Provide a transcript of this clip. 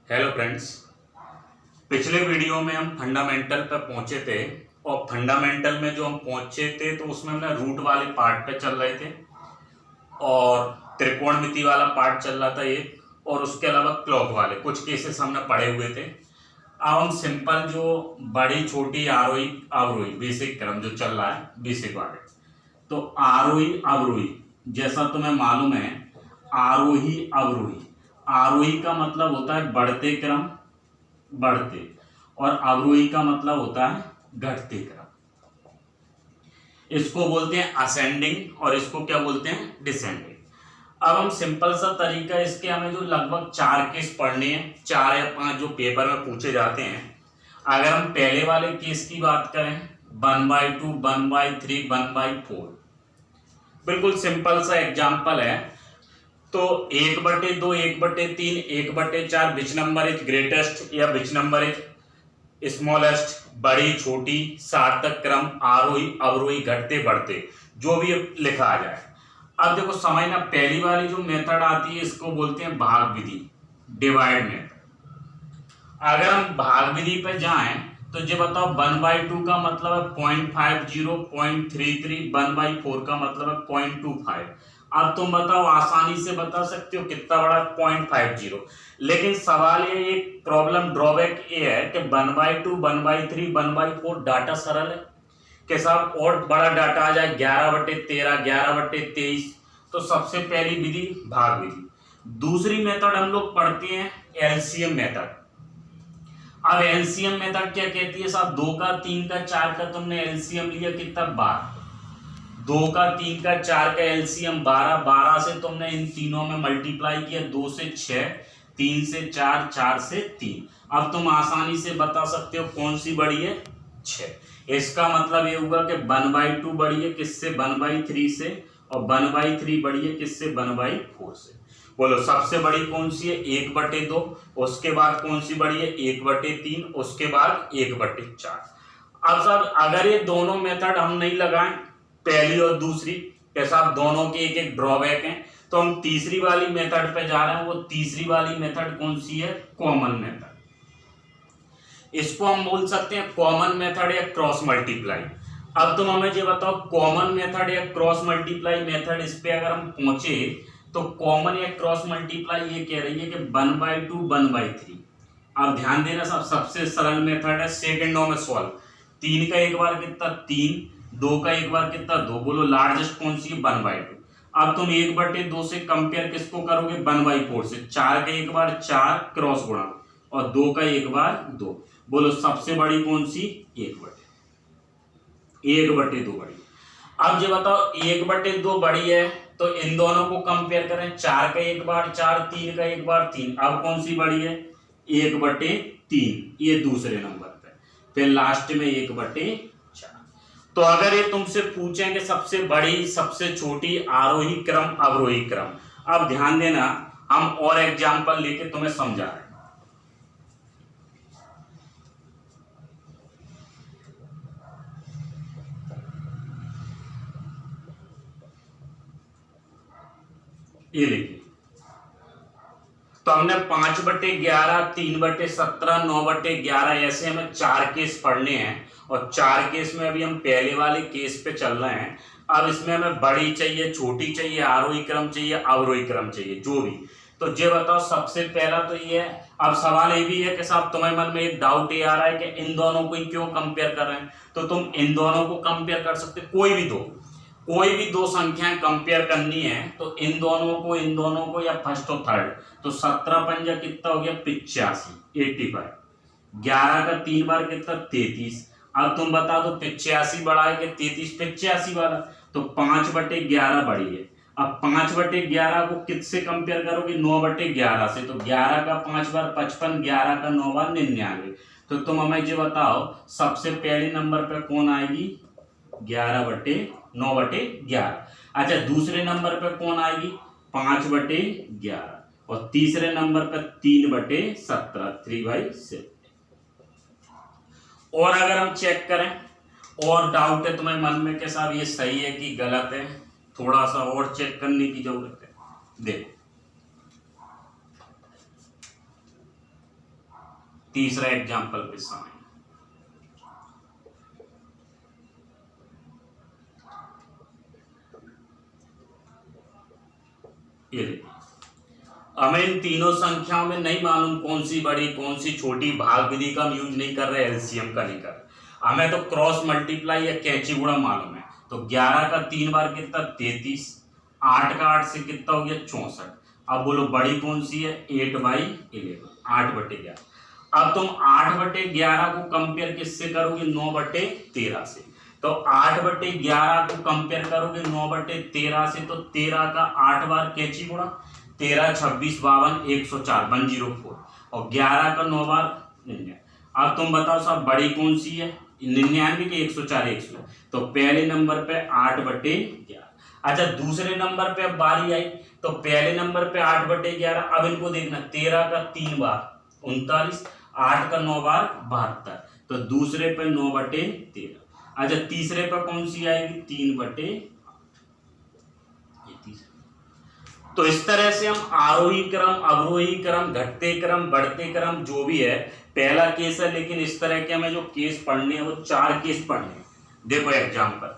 Hello friends. पिछले video में हम फंडामेंटल पर पहुंचे थे और फंडामेंटल में जो हम पहुंचे थे तो उसमें हमने रूट वाले पार्ट पे चल रहे थे और त्रिकोणमिति वाला पार्ट चल रहा था ये, और उसके अलावा क्लॉक वाले कुछ केसेस हमने पढ़े हुए थे। अब हम सिंपल जो बड़ी छोटी आरोही अवरोही बेसिक क्रम जो चल रहा है बेसिक वाले, तो आरोही अवरोही जैसा तुम्हें मालूम है, आरोही अवरोही, आरोही का मतलब होता है बढ़ते क्रम बढ़ते, और अवरोही का मतलब होता है घटते क्रम। इसको बोलते हैं असेंडिंग और इसको क्या बोलते हैं, डिसेंडिंग। अब हम सिंपल सा तरीका इसके, हमें जो लगभग 4 केस पढ़ने हैं, 4 या 5 जो पेपर में पूछे जाते हैं। अगर हम पहले वाले केस की बात करें 1/2 1/3 1/4, बिल्कुल सिंपल सा एग्जाम्पल है। तो 1/2 1/3 1/4 विच नंबर इज ग्रेटेस्ट या विच नंबर इज स्मॉलेस्ट, बड़ी छोटी सार्थक क्रम आरोही अवरोही घटते बढ़ते, जो भी लिखा आ जाए। अब देखो समझना, पहली वाली जो मेथड आती है इसको बोलते हैं भाग विधि, डिवाइड मेथड। अगर हम भाग विधि पे जाएं तो ये बताओ 1/2 का मतलब है 0.50, 0.33, 1/4 का मतलब है 0.25। अब तुम बताओ, आसानी से बता सकते हो कितना बड़ा 0.50। लेकिन सवाल ये एक प्रॉब्लम ड्रॉबैक ये है कि 1/2 1/3 1/4 डाटा सरल है कि साहब और बड़ा डाटा आ जाए 11/13 11/23, तो सबसे पहली विधि भाग विधि। दूसरी मेथड हम लोग पढ़ते हैं एलसीएम मेथड। अब एलसीएम मेथड क्या कहती है साहब, 2 का 3 का 4 का तुमने एलसीएम लिया कितना 12, 2 का 3 का 4 का एलसीएम 12, 12 से तुमने इन तीनों में मल्टीप्लाई किया, 2 से 6, 3 से 4, 4 से 3। अब तुम आसानी से बता सकते हो कौन सी बड़ी है, 6। इसका मतलब ये होगा कि 1/2 बड़ी है किससे, 1/3 से, और 1/3 बड़ी है किससे, 1/4 से। बोलो सबसे बड़ी कौन सी है, 1/2, उसके बाद कौन सी बड़ी है 1/3, उसके बाद 1/4। अब साहब अगर ये दोनों मेथड हम नहीं लगाएं, पहली और दूसरी, कैसा दोनों के एक एक ड्रॉबैक हैं, तो हम तीसरी वाली मेथड पे जा रहे हैं। वो तीसरी वाली मेथड कौन सी है, कॉमन मेथड। इसको हम बोल सकते हैं कॉमन मेथड या क्रॉस मल्टीप्लाई। अब तुम हमें ये बताओ, कॉमन मेथड या क्रॉस मल्टीप्लाई मेथड, इस पे अगर हम पहुंचे तो कॉमन या क्रॉस मल्टीप्लाई ये कह रही है कि 1/2 1/3। अब ध्यान देना, सबसे सरल मेथड है, सेकंडों में सॉल्व। 3 का एक बार कितना 3, 2 का एक बार कितना 2, बोलो लार्जेस्ट कौन सी है, 1/2। अब तुम 1/2 से कंपेयर किसको करोगे, 1/4 से। 4 का एक बार 4 क्रॉस गुणा, और 2 का एक बार 2, बोलो सबसे बड़ी कौन सी, 1/2 बड़ी। अब ये बताओ 1/2 बड़ी है तो इन दोनों को कंपेयर करें, 4 का एक बार 4, 3 का एक बार 3, अब कौन सी बड़ी है, 1/3, ये दूसरे नंबर पे, फिर लास्ट में 1/4। तो अगर ये तुमसे पूछें कि सबसे बड़ी सबसे छोटी आरोही क्रम अवरोही क्रम, अब ध्यान देना, हम और एग्जांपल लेके तुम्हें समझा रहे हैं। ये देखिए, तो हमने 5/11 3/17 9/11 ऐसे हमें 4 केस पढ़ने हैं, और 4 केस में अभी हम पहले वाले केस पे चल रहे हैं। अब इसमें हमें बड़ी चाहिए, छोटी चाहिए, आरोही क्रम चाहिए, अवरोही क्रम चाहिए, जो भी। तो ये बताओ सबसे पहला तो ये है। अब सवाल ये भी है कि साहब तुम्हारे मन में एक डाउट ये आ रहा है कि इन दोनों को ही क्यों कंपेयर कर रहे हैं, तो तुम इन दोनों को कंपेयर कर सकते, कोई भी दो संख्याएं कंपेयर करनी है तो इन दोनों को या फर्स्ट और थर्ड। तो 17 पंजा कितना हो गया 85, 85। 11 का 3 बार कितना 33। अब तुम बता दो 85 बड़ा है कि 33, 85 वाला, तो 5/11 बड़ी है। अब 5/11 को किससे कंपेयर करोगे, 9/11 से, तो 11 का 5 बार 55, 11 का 9 बार 99। तो तुम हमें ये बताओ सबसे पहले नंबर पे कौन आएगी, 9/11। अच्छा दूसरे नंबर पे कौन आएगी, 5/11, और तीसरे नंबर पे 3/17, 3/7। और अगर हम चेक करें, और डाउट है तुम्हें मन में कि साहब ये सही है कि गलत है, थोड़ा सा और चेक करने की जरूरत है। देखो तीसरा एग्जाम्पल पे समय, ये देखिए हमें इन तीनों संख्याओं में नहीं मालूम कौन सी बड़ी कौन सी छोटी, भाग विधि का हम यूज नहीं कर रहे, एलसीएम का नहीं कर रहे, हमें तो क्रॉस मल्टीप्लाई या कैंची गुणा मालूम है। तो 11 का 3 बार कितना 33, 8 का 8 से कितना हो गया 64। अब बोलो बड़ी कौन सी है 8/11, 8/11। अब तुम 8/11 को कंपेयर किससे करोगे 9/13 से, तो 8/11 को कंपेयर करोगे 9/13 से, तो 13 का 8 बार कैंची गुणा, 13, 26, 52, 104, 104, और 11 का 9 बार 99। अब तुम बताओ साहब बड़ी कौन सी है 99 के 104, 100, तो पहले नंबर पे 8/11। अच्छा दूसरे नंबर पे अब बारी आई, तो पहले नंबर पे 8/11, अब इनको देखना 13 का 3 बार 39, 8 का 9 बार 72, तो दूसरे पे 9/13। अच्छा तीसरे पे कौन सी आएगी 3/8, ये तीसरा। तो इस तरह से हम आरोही क्रम, अवरोही क्रम, घटते क्रम, बढ़ते क्रम जो भी है, पहला केस है, लेकिन इस तरह के हमें जो केस पढ़ने हैं वो 4 केस पढ़ने हैं। देखो एग्जाम्पल,